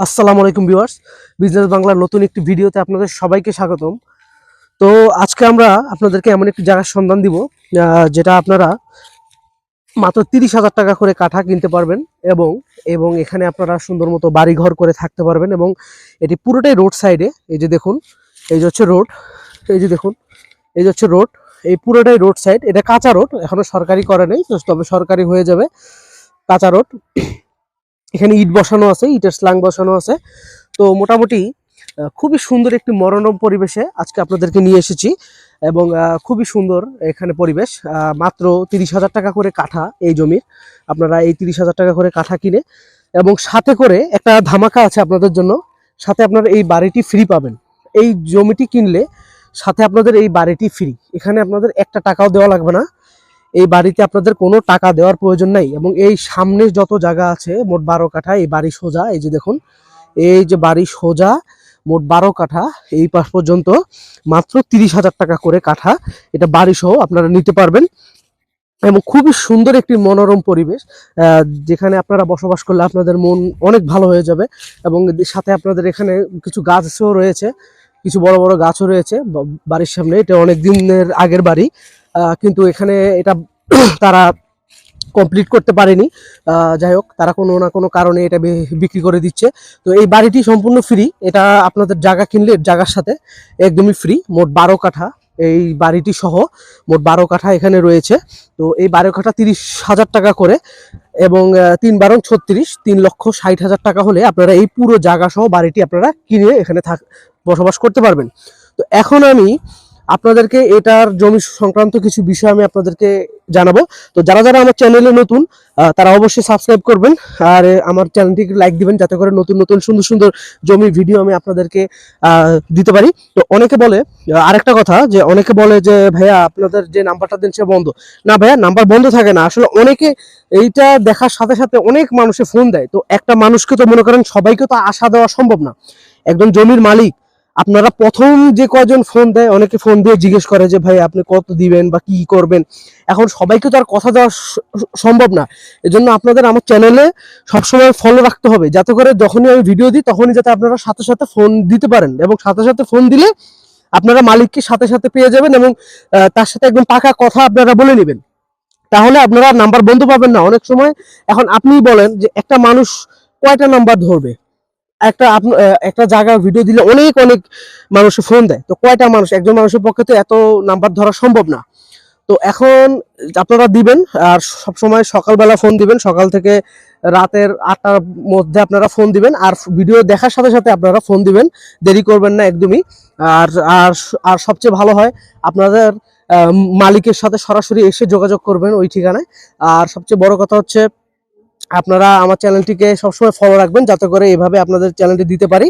আসসালামু আলাইকুম viewers, business বাংলার নতুন একটি ভিডিওতে আপনাদের সবাইকে স্বাগতম। তো আজকে আমরা আপনাদেরকে এমন একটি জায়গার সন্ধান দিব যেটা আপনারা মাত্র 30,000 টাকা করে কাঠা কিনতে পারবেন এবং এবং এখানে আপনারা সুন্দর মতো বাড়ি ঘর করে থাকতে পারবেন এবং এটি পুরোটাই রোড সাইডে। এই যে দেখুন, এই যে হচ্ছে রোড, এই যে দেখুন, এই যে হচ্ছে রোড, এই পুরোটাই রোড সাইড। এটা কাঁচা রোড, এখনো সরকারি করে নেই, তবে সরকারি হয়ে যাবে। কাঁচা রোড, এখানে ইট বসানো আছে, ইটের স্ল্যাং বসানো আছে। তো মোটামুটি খুবই সুন্দর একটি মনোরম পরিবেশে আজকে আপনাদেরকে নিয়ে এসেছি এবং খুবই সুন্দর এখানে পরিবেশ। মাত্র 30,000 টাকা করে কাঠা এই জমির। আপনারা এই 30,000 টাকা করে কাঠা কিনে এবং সাথে করে একটা ধামাকা আছে আপনাদের জন্য, সাথে আপনারা এই বাড়িটি ফ্রি পাবেন। এই জমিটি কিনলে সাথে আপনাদের এই বাড়িটি ফ্রি, এখানে আপনাদের একটা টাকাও দেওয়া লাগবে না। এই বাড়িতে আপনাদের কোনো টাকা দেওয়ার প্রয়োজন নাই এবং এই সামনে যত জায়গা আছে মোট 12 কাঠা। এই বাড়ি সোজা, এই যে দেখুন, এই যে বাড়ি সোজা মোট 12 কাঠা, এই পাশ পর্যন্ত মাত্র 30,000 টাকা করে কাঠা। এটা বাড়ি সহ আপনারা নিতে পারবেন এবং খুবই সুন্দর একটি মনোরম পরিবেশ, যেখানে আপনারা বসবাস করলে আপনাদের মন অনেক ভালো হয়ে যাবে। এবং সাথে আপনাদের এখানে কিছু গাছও রয়েছে, কিছু বড় বড় গাছও রয়েছে বাড়ির সামনে। এটা অনেক দিনের আগের বাড়ি, কিন্তু এখানে এটা তারা কমপ্লিট করতে পারেনি। যাই হোক, তারা কোনো না কোনো কারণে এটা বিক্রি করে দিচ্ছে। তো এই বাড়িটি সম্পূর্ণ ফ্রি, এটা আপনাদের জায়গা কিনলে জায়গার সাথে একদমই ফ্রি। মোট 12 কাঠা এই বাড়িটি সহ মোট 12 কাঠা এখানে রয়েছে। তো এই 12 কাঠা 30,000 টাকা করে এবং 3 × 32 3,60,000 টাকা হলে আপনারা এই পুরো জায়গা সহ বাড়িটি আপনারা কিনে এখানে বসবাস করতে পারবেন। তো এখন আমি আপনাদেরকে এটার জমি সংক্রান্ত কিছু বিষয় আমি আপনাদেরকে জানাবো। তো যারা যারা আমার চ্যানেলে নতুন তারা অবশ্যই সাবস্ক্রাইব করবেন আর আমার চ্যানেলটিকে লাইক দিবেন, যাতে করে নতুন নতুন সুন্দর সুন্দর জমির ভিডিও আমি আপনাদেরকে দিতে পারি। তো অনেকে বলে, আরেকটা কথা, যে অনেকে বলে যে ভাইয়া আপনাদের যে নাম্বারটা দেন সে বন্ধ। না ভাইয়া, নাম্বার বন্ধ থাকে না। আসলে অনেকে এইটা দেখার সাথে সাথে অনেক মানুষে ফোন দেয়। তো একটা মানুষকে তো মনে করেন সবাইকে তো আশা দেওয়া সম্ভব না। একজন জমির মালিক, আপনারা প্রথম যে কয়জন ফোন দেয়, অনেকে ফোন দিয়ে জিজ্ঞেস করে যে ভাই আপনি কত দিবেন বা কি করবেন। এখন সবাইকে তো আর কথা দেওয়া সম্ভব না। এজন্য আপনাদের আমার চ্যানেলে সবসময় ফলো রাখতে হবে, যাতে করে যখনই আমি ভিডিও দিই তখনই যাতে আপনারা সাথে সাথে ফোন দিতে পারেন এবং সাথে সাথে ফোন দিলে আপনারা মালিককে সাথে সাথে পেয়ে যাবেন এবং তার সাথে একদম পাকা কথা আপনারা বলে নেবেন। তাহলে আপনারা নাম্বার বন্ধ পাবেন না। অনেক সময় এখন আপনি বলেন যে একটা মানুষ কয়টা নাম্বার ধরবে, একটা জায়গায় ভিডিও দিলে অনেক অনেক মানুষ ফোন দেয়। তো কয়টা মানুষ, একজন মানুষের পক্ষে তো এত নাম্বার ধরা সম্ভব না। তো এখন আপনারা দিবেন, আর সবসময় সকালবেলা ফোন দিবেন, সকাল থেকে রাতের 8টার মধ্যে আপনারা ফোন দিবেন। আর ভিডিও দেখার সাথে সাথে আপনারা ফোন দিবেন, দেরি করবেন না একদমই। আর আর আর সবচেয়ে ভালো হয় আপনাদের মালিকের সাথে সরাসরি এসে যোগাযোগ করবেন ওই ঠিকানায়। আর সবচেয়ে বড় কথা হচ্ছে আপনারা আমার চ্যানেলটিকে সবসময় ফলো রাখবেন, যাতে করে এইভাবে আপনাদের চ্যানেলটি দিতে পারি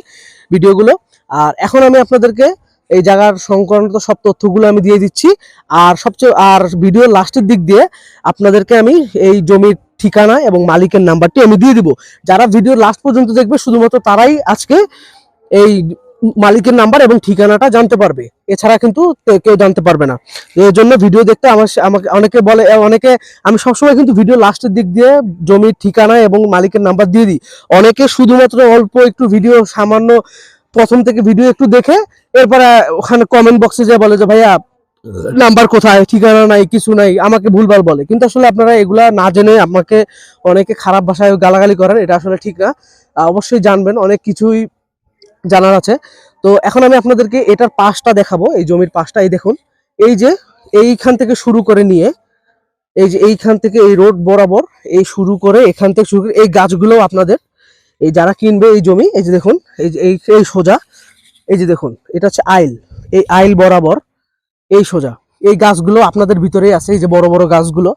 ভিডিওগুলো। আর এখন আমি আপনাদেরকে এই জায়গার সংক্রান্ত সব তথ্যগুলো আমি দিয়ে দিচ্ছি। আর ভিডিও লাস্টের দিক দিয়ে আপনাদেরকে আমি এই জমির ঠিকানা এবং মালিকের নাম্বারটি আমি দিয়ে দিব। যারা ভিডিও লাস্ট পর্যন্ত দেখবে শুধুমাত্র তারাই আজকে এই মালিকের নাম্বার এবং ঠিকানাটা জানতে পারবে, এছাড়া কিন্তু কেউ জানতে পারবে না। এর জন্য ভিডিও দেখতে আমাকে অনেকে বলে, অনেকে, আমি সবসময় কিন্তু ভিডিও লাস্টের দিক দিয়ে জমির ঠিকানা এবং মালিকের নাম্বার দিয়ে দিই। অনেকে শুধুমাত্র অল্প একটু ভিডিও, সামান্য প্রথম থেকে ভিডিও একটু দেখে এরপরে ওখানে কমেন্ট বক্সে যে বলে যে ভাইয়া নাম্বার কোথায়, ঠিকানা নাই, কিছু নাই, আমাকে ভুলভাল বলে। কিন্তু আসলে আপনারা এগুলা না জেনে আমাকে অনেকে খারাপ ভাষায় গালাগালি করেন, এটা আসলে ঠিক না। অবশ্যই জানবেন, অনেক কিছুই জানার আছে। তো এখন আমি আপনাদেরকে এটার পাশটা দেখাবো, এই জমির পাশটা। এই দেখুন, এই যে এইখান থেকে শুরু করে নিয়ে, এই যে এইখান থেকে এই রোড বরাবর এই শুরু করে, এখান থেকে শুরু করে এই গাছগুলো আপনাদের, এই যারা কিনবে এই জমি, এই যে দেখুন, এই যে এই সোজা, এই যে দেখুন, এটা হচ্ছে আইল। এই আইল বরাবর এই সোজা এই গাছগুলো আপনাদের ভিতরেই আছে। এই যে বড় বড় গাছগুলো,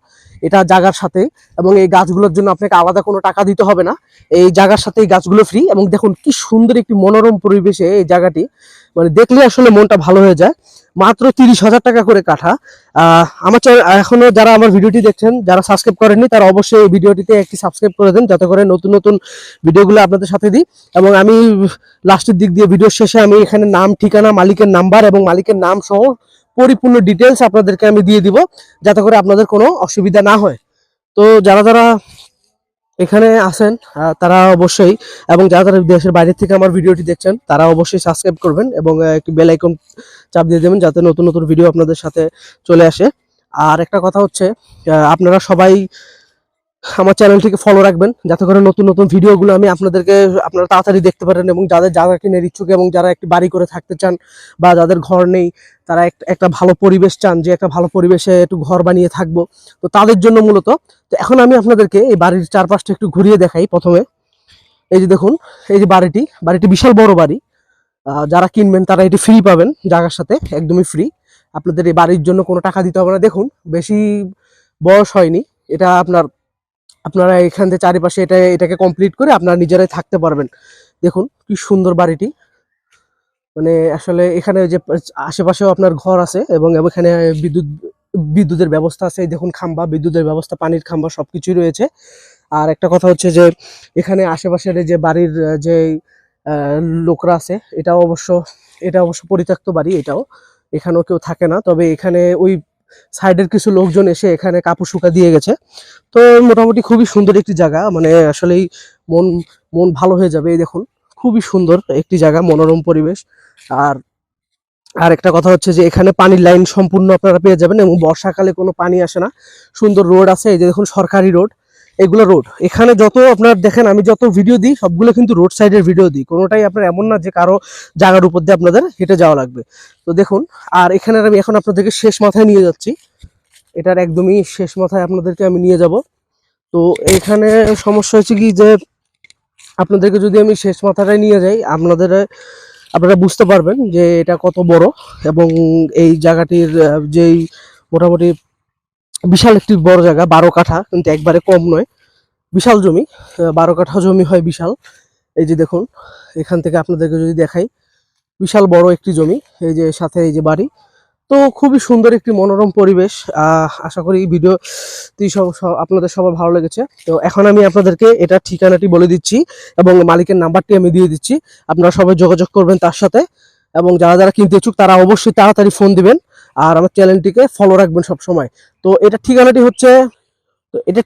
এটা জায়গার সাথে, এবং এই গাছগুলোর জন্য আপনাকে আলাদা কোনো টাকা দিতে হবে না। এই জায়গার সাথে এই গাছগুলো ফ্রি। এবং দেখুন কি সুন্দর একটি মনোরম পরিবেশে এই জায়গাটি, মানে দেখলে আসলে মনটা ভালো হয়ে যায়। মাত্র 30,000 টাকা করে কাঠা। আমার এখনো যারা আমার ভিডিওটি দেখছেন, যারা সাবস্ক্রাইব করেননি, তারা অবশ্যই এই ভিডিওটিতে একটি সাবস্ক্রাইব করে দেন, যাতে করে নতুন নতুন ভিডিওগুলো আপনাদের সাথে দিই। এবং আমি লাস্টের দিক দিয়ে ভিডিওর শেষে আমি এখানে নাম, ঠিকানা, মালিকের নাম্বার এবং মালিকের নাম সহ পরিপূর্ণ ডিটেলস আপনাদেরকে আমি দিয়ে দিব, যাতে করে আপনাদের কোনো অসুবিধা না হয়। তো যারা যারা এখানে আছেন তারা অবশ্যই, এবং যারা যারা দেশের বাইরে থেকে আমার ভিডিওটি দেখছেন তারা অবশ্যই সাবস্ক্রাইব করবেন এবং একটি বেল আইকন চাপ দিয়ে দেবেন যাতে নতুন নতুন ভিডিও আপনাদের সাথে চলে আসে। আর একটা কথা হচ্ছে, আপনারা সবাই আমার চ্যানেলটিকে ফলো রাখবেন যাতে করে নতুন নতুন ভিডিওগুলো আমি আপনারা তাড়াতাড়ি দেখতে পারেন, এবং যাদের জায়গা কেনার ইচ্ছুক এবং যারা একটি বাড়ি করে থাকতে চান বা যাদের ঘর নেই, তারা একটা ভালো পরিবেশ চান, যে একটা ভালো পরিবেশে একটু ঘর বানিয়ে থাকবো, তো তাদের জন্য মূলত। তো এখন আমি আপনাদেরকে এই বাড়ির চারপাশটা একটু ঘুরিয়ে দেখাই। প্রথমে এই যে দেখুন, এই যে বাড়িটি বিশাল বড় বাড়ি। যারা কিনবেন তারা এটি ফ্রি পাবেন, জায়গার সাথে একদমই ফ্রি। আপনাদের এই বাড়ির জন্য কোনো টাকা দিতে হবে না। দেখুন, বেশি বয়স হয়নি এটা। আপনারা এখান থেকে চারিপাশে এটাকে কমপ্লিট করে আপনারা নিজেরাই থাকতে পারবেন। দেখুন কি সুন্দর বাড়িটি, মানে আসলে এখানে যে আশেপাশেও আপনার ঘর আছে এবং এখানে বিদ্যুতের ব্যবস্থা আছে। এই দেখুন খাম্বা, বিদ্যুতের ব্যবস্থা, পানির খাম্বা সবকিছুই রয়েছে। আর একটা কথা হচ্ছে যে এখানে আশেপাশের যে বাড়ির যে লোকরা আছে, এটা অবশ্য পরিত্যক্ত বাড়ি। এখানেও কেউ থাকে না, তবে এখানে ওই সাইডের কিছু লোকজন এসে এখানে কাপড় শুকা দিয়ে গেছে। তো মোটামুটি খুবই সুন্দর একটি জায়গা, মানে আসলেই মন মন ভালো হয়ে যাবে। এই দেখুন খুবই সুন্দর একটি জায়গা, মনোরম পরিবেশ। আর আর একটা কথা হচ্ছে যে এখানে পানির লাইন সম্পূর্ণ আপনারা পেয়ে যাবেন, এবং বর্ষাকালে কোনো পানি আসে না। সুন্দর রোড আছে, এই যে দেখুন সরকারি রোড, এগুলো রোড। এখানে যত আপনার দেখেন, আমি যত ভিডিও দিই সবগুলো কিন্তু রোড সাইডের ভিডিও দিই, কোনোটাই আপনার এমন না যে কারো জায়গার উপর দিয়ে আপনাদের হেঁটে যাওয়া লাগবে। তো দেখুন, আর এখানে আমি এখন আপনাদেরকে শেষ মাথায় নিয়ে যাচ্ছি, এটার একদমই শেষ মাথায় আপনাদেরকে আমি নিয়ে যাব। তো এখানে সমস্যা হচ্ছে কি যে আপনাদেরকে যদি আমি শেষ মাথাটায় নিয়ে যাই, আপনারা বুঝতে পারবেন যে এটা কত বড়, এবং এই জায়গাটির যেই মোটামুটি বিশাল একটি বড় জায়গা, 12 কাঠা, কিন্তু একবারে কম নয়, বিশাল জমি। 12 কাঠা জমি হয় বিশাল। এই যে দেখুন, এখান থেকে আপনাদেরকে যদি দেখাই, বিশাল বড় একটি জমি, এই যে সাথে এই যে বাড়ি। তো খুবই সুন্দর একটি মনোরম পরিবেশ। আশা করি ভিডিওটি আপনাদের সবার ভালো লেগেছে। তো এখন আমি আপনাদেরকে এটা ঠিকানাটি বলে দিচ্ছি এবং মালিকের নাম্বারটি আমি দিয়ে দিচ্ছি। আপনারা সবাই যোগাযোগ করবেন তার সাথে, এবং যারা যারা কিনতে ইচ্ছুক তারা অবশ্যই তাড়াতাড়ি ফোন দিবেন, আর আমার চ্যানেলটিকে ফলো রাখবেন সব সময়। তো এটা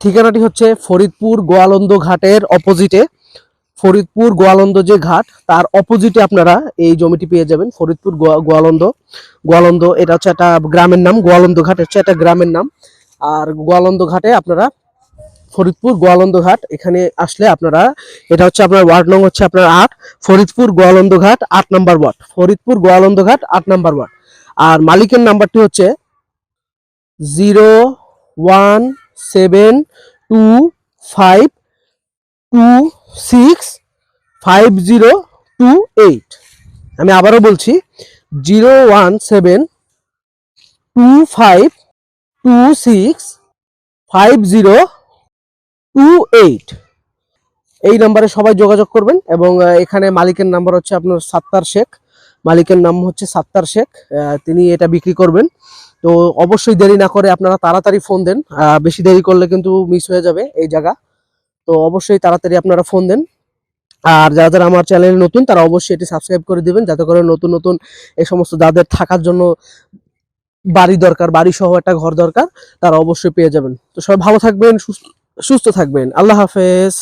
ঠিকানাটি হচ্ছে ফরিদপুর গোয়ালন্দ ঘাটের অপোজিটে। ফরিদপুর গোয়ালন্দ যে ঘাট, তার অপোজিটে আপনারা এই জমিটি পেয়ে যাবেন। ফরিদপুর গোয়ালন্দ এটা হচ্ছে একটা গ্রামের নাম, গোয়ালন্দ ঘাট হচ্ছে একটা গ্রামের নাম। আর গোয়ালন্দ ঘাটে আপনারা, ফরিদপুর গোয়ালন্দ ঘাট, এখানে আসলে আপনারা, এটা হচ্ছে আপনার ওয়ার্ড নং হচ্ছে আপনার 8, ফরিদপুর গোয়ালন্দ ঘাট 8 নম্বর ওয়ার্ড, ফরিদপুর গোয়ালন্দ ঘাট 8 নম্বর ওয়ার্ড। আর মালিকের নাম্বারটি হচ্ছে 01725265028। আমি আবারও বলছি, 01725265028। এই নাম্বারে সবাই যোগাযোগ করবেন। এবং এখানে মালিকের নাম্বার হচ্ছে আপনার সাত্তার শেখ, মালিকের নাম হচ্ছে সাত্তার শেখ। তিনি এটা বিক্রি করবেন। তো অবশ্যই দেরি না করে আপনারা তাড়াতাড়ি ফোন দেন, বেশি দেরি করলে কিন্তু মিস হয়ে যাবে এই জায়গা। তো অবশ্যই তাড়াতাড়ি আপনারা ফোন দেন। আর যারা যারা আমার চ্যানেলে নতুন তারা অবশ্যই এটি সাবস্ক্রাইব করে দিবেন, যাতে করে নতুন নতুন এই সমস্ত যাদের থাকার জন্য বাড়ি দরকার, বাড়ি সহ একটা ঘর দরকার, তারা অবশ্যই পেয়ে যাবেন। তো সবাই ভালো থাকবেন, সুস্থ থাকবেন। আল্লাহ হাফেজ।